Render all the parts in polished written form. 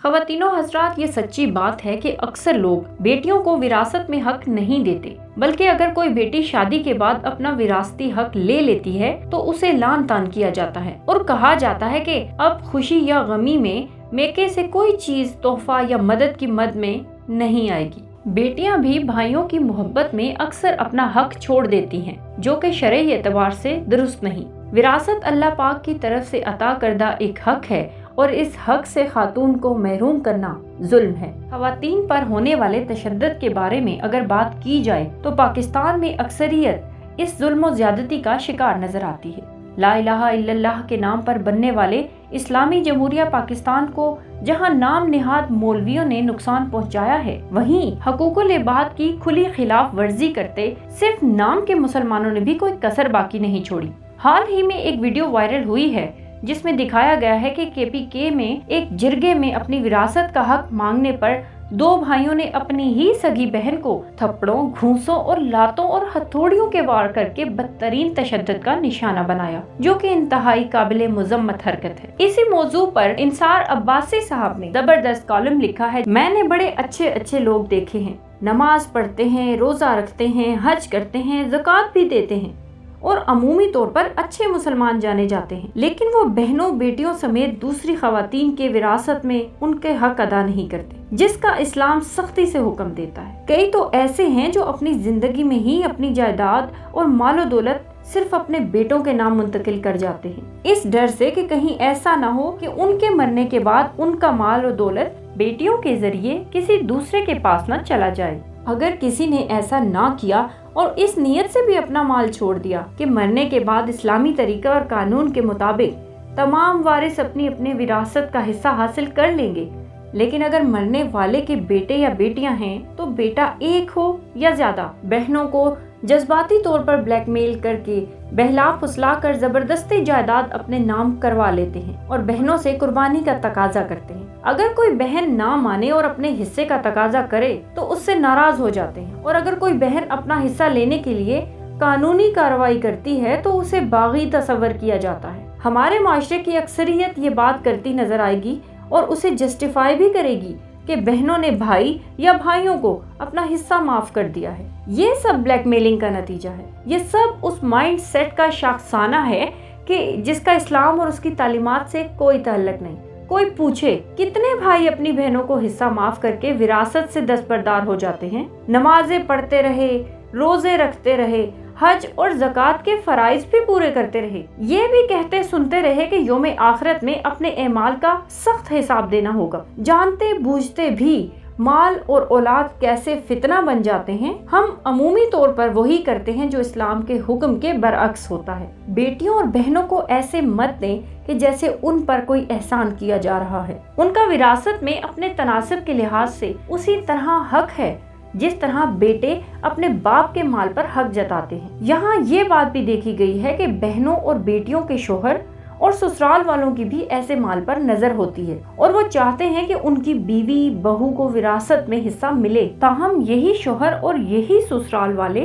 ख़वातीनो हज़रात, ये सच्ची बात है कि अक्सर लोग बेटियों को विरासत में हक नहीं देते, बल्कि अगर कोई बेटी शादी के बाद अपना विरासती हक ले लेती है तो उसे लान तान किया जाता है और कहा जाता है कि अब खुशी या गमी में मेके से कोई चीज तोहफा या मदद की मद में नहीं आएगी। बेटियां भी भाइयों की मोहब्बत में अक्सर अपना हक छोड़ देती हैं, जो कि शरई एतबार से दुरुस्त नहीं। विरासत अल्लाह पाक की तरफ से अता करदा एक हक है और इस हक से खातून को महरूम करना जुल्म है। खवातीन पर होने वाले तशद्दुद के बारे में अगर बात की जाए तो पाकिस्तान में अक्सरियत इस जुल्म और ज्यादती का शिकार नजर आती है। ला इलाहा इल्लल्लाह के नाम पर बनने वाले इस्लामी जमहूरिया पाकिस्तान को जहां नाम निहाद मौलवियों ने नुकसान पहुंचाया है, वहीं हकूकुल इबाद की खुली खिलाफ वर्जी करते सिर्फ नाम के मुसलमानों ने भी कोई कसर बाकी नहीं छोड़ी। हाल ही में एक वीडियो वायरल हुई है जिसमें दिखाया गया है कि KPK में एक जिरगे में अपनी विरासत का हक मांगने पर दो भाइयों ने अपनी ही सगी बहन को थप्पड़ों, घूंसों और लातों और हथौड़ियों के वार करके बदतरीन तशद्दुद का निशाना बनाया, जो कि इंतहाई काबिले मुजम्मत हरकत है। इसी मौजू पर इंसार अब्बासी साहब ने जबरदस्त कॉलम लिखा है। मैंने बड़े अच्छे अच्छे लोग देखे हैं, नमाज पढ़ते हैं, रोजा रखते हैं, हज करते हैं, ज़कात भी देते हैं और अमूमी तौर पर अच्छे मुसलमान जाने जाते हैं, लेकिन वो बहनों बेटियों समेत दूसरी खवातीन के विरासत में उनके हक अदा नहीं करते, जिसका इस्लाम सख्ती से हुक्म देता है। कई तो ऐसे हैं जो अपनी जिंदगी में ही अपनी जायदाद और मालो दौलत सिर्फ अपने बेटों के नाम मुंतकिल कर जाते हैं, इस डर से कि कहीं ऐसा ना हो कि उनके मरने के बाद उनका माल और दौलत बेटियों के जरिए किसी दूसरे के पास न चला जाए। अगर किसी ने ऐसा ना किया और इस नियत से भी अपना माल छोड़ दिया कि मरने के बाद इस्लामी तरीका और कानून के मुताबिक तमाम वारिस अपनी अपनी विरासत का हिस्सा हासिल कर लेंगे, लेकिन अगर मरने वाले के बेटे या बेटियां हैं तो बेटा एक हो या ज्यादा बहनों को जज्बाती तौर पर ब्लैकमेल करके बहला फुसला कर जबरदस्ती जायदाद अपने नाम करवा लेते हैं और बहनों से कुर्बानी का तकाजा करते हैं। अगर कोई बहन ना माने और अपने हिस्से का तकाजा करे तो उससे नाराज हो जाते हैं, और अगर कोई बहन अपना हिस्सा लेने के लिए कानूनी कार्रवाई करती है तो उसे बागी तस्वर किया जाता है। हमारे माशरे की अक्सरियत ये बात करती नजर आएगी और उसे जस्टिफाई भी करेगी कि बहनों ने भाई या भाइयों को अपना हिस्सा माफ कर दिया है। ये सब ब्लैकमेलिंग का नतीजा है। ये सब उस माइंड सेट का शाखसाना है कि जिसका इस्लाम और उसकी तालीमात से कोई ताल्लुक नहीं। कोई पूछे कितने भाई अपनी बहनों को हिस्सा माफ करके विरासत से दस्तबरदार हो जाते हैं, नमाजें पढ़ते रहे, रोजे रखते रहे, हज और ज़कात के फराइज भी पूरे करते रहे, ये भी कहते सुनते रहे कि यौम आखिरत में अपने एमाल का सख्त हिसाब देना होगा। जानते बूझते भी माल और औलाद कैसे फितना बन जाते हैं। हम अमूमी तौर पर वही करते हैं जो इस्लाम के हुक्म के बरअक्स होता है। बेटियों और बहनों को ऐसे मत दें कि जैसे उन पर कोई एहसान किया जा रहा है। उनका विरासत में अपने तनासिब के लिहाज से उसी तरह हक है जिस तरह बेटे अपने बाप के माल पर हक जताते हैं। यहाँ ये बात भी देखी गई है कि बहनों और बेटियों के शोहर और ससुराल वालों की भी ऐसे माल पर नजर होती है और वो चाहते हैं कि उनकी बीवी बहू को विरासत में हिस्सा मिले। ताहम यही शोहर और यही ससुराल वाले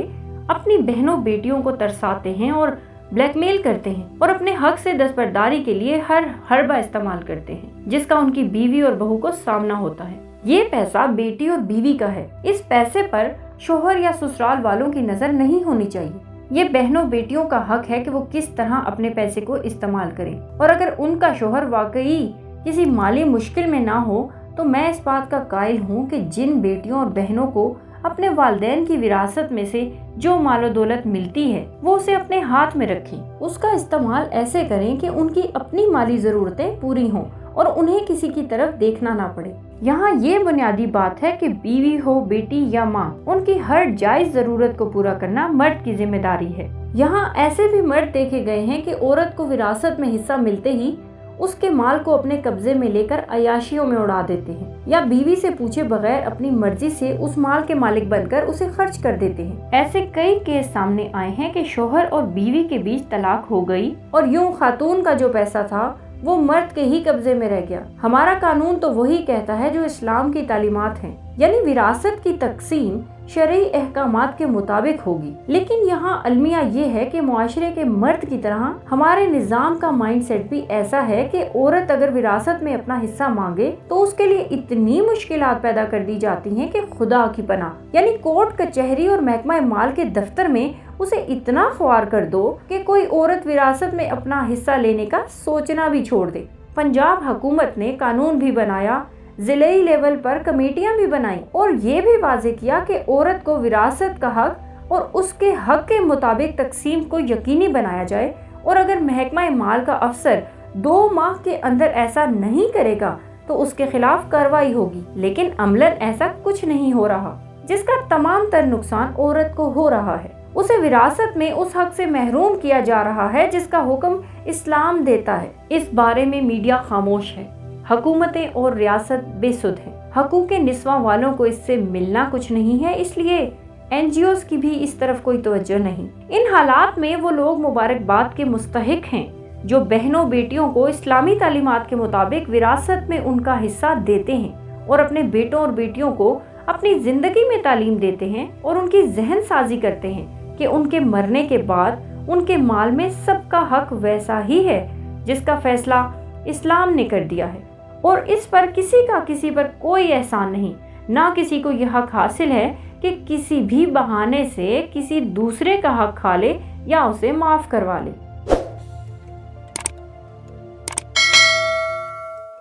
अपनी बहनों बेटियों को तरसाते हैं और ब्लैकमेल करते हैं और अपने हक से दस्तबरदारी के लिए हर हरबा इस्तेमाल करते हैं जिसका उनकी बीवी और बहू को सामना होता है। ये पैसा बेटी और बीवी का है। इस पैसे पर शोहर या ससुराल वालों की नजर नहीं होनी चाहिए। ये बहनों बेटियों का हक है कि वो किस तरह अपने पैसे को इस्तेमाल करें, और अगर उनका शोहर वाकई किसी माली मुश्किल में ना हो तो मैं इस बात का कायल हूँ कि जिन बेटियों और बहनों को अपने वालिदैन की विरासत में से जो मालो दौलत मिलती है वो उसे अपने हाथ में रखें। उसका इस्तेमाल ऐसे करें कि उनकी अपनी माली जरूरतें पूरी हों और उन्हें किसी की तरफ देखना ना पड़े। यहाँ ये बुनियादी बात है कि बीवी हो, बेटी या माँ, उनकी हर जायज जरूरत को पूरा करना मर्द की जिम्मेदारी है। यहाँ ऐसे भी मर्द देखे गए हैं कि औरत को विरासत में हिस्सा मिलते ही उसके माल को अपने कब्जे में लेकर अयाशियों में उड़ा देते हैं या बीवी से पूछे बगैर अपनी मर्जी से उस माल के मालिक बनकर उसे खर्च कर देते हैं। ऐसे कई केस सामने आए हैं कि शोहर और बीवी के बीच तलाक हो गई और यूं खातून का जो पैसा था वो मर्द के ही कब्जे में रह गया। हमारा कानून तो वही कहता है जो इस्लाम की तालीमात हैं, यानी विरासत की तकसीम शरई अहकामात के मुताबिक होगी। लेकिन यहाँ अलमिया ये है कि मुआशरे के मर्द की तरह हमारे निज़ाम का माइंड सेट भी ऐसा है कि औरत अगर विरासत में अपना हिस्सा मांगे तो उसके लिए इतनी मुश्किलात पैदा कर दी जाती हैं कि खुदा की पनाह। यानी कोर्ट कचहरी और महकमा माल के दफ्तर में उसे इतना ख्वार कर दो कि कोई औरत विरासत में अपना हिस्सा लेने का सोचना भी छोड़ दे। पंजाब हुकूमत ने कानून भी बनाया, जिले लेवल पर कमेटियां भी बनाई और ये भी वाजे किया कि औरत को विरासत का हक और उसके हक के मुताबिक तकसीम को यकीनी बनाया जाए, और अगर महकमा माल का अफसर 2 माह के अंदर ऐसा नहीं करेगा तो उसके खिलाफ कार्रवाई होगी। लेकिन अमलन ऐसा कुछ नहीं हो रहा, जिसका तमाम तर नुकसान औरत को हो रहा है। उसे विरासत में उस हक से महरूम किया जा रहा है जिसका हुक्म इस्लाम देता है। इस बारे में मीडिया खामोश है, हुकूमतें और रियासत बेसुध है। हकूक़े निस्वां वालों को इससे मिलना कुछ नहीं है, इसलिए NGOs की भी इस तरफ कोई तवज्जो नहीं। इन हालात में वो लोग मुबारकबाद के मुस्तहिक हैं जो बहनों बेटियों को इस्लामी तालीमात के मुताबिक विरासत में उनका हिस्सा देते हैं और अपने बेटों और बेटियों को अपनी जिंदगी में तालीम देते हैं और उनकी जहन साजी करते हैं कि उनके मरने के बाद उनके माल में सबका हक वैसा ही है जिसका फैसला इस्लाम ने कर दिया है, और इस पर किसी पर कोई एहसान नहीं। ना किसी को यह हक हासिल है कि किसी भी बहाने से किसी दूसरे का हक खा ले या उसे माफ करवा ले।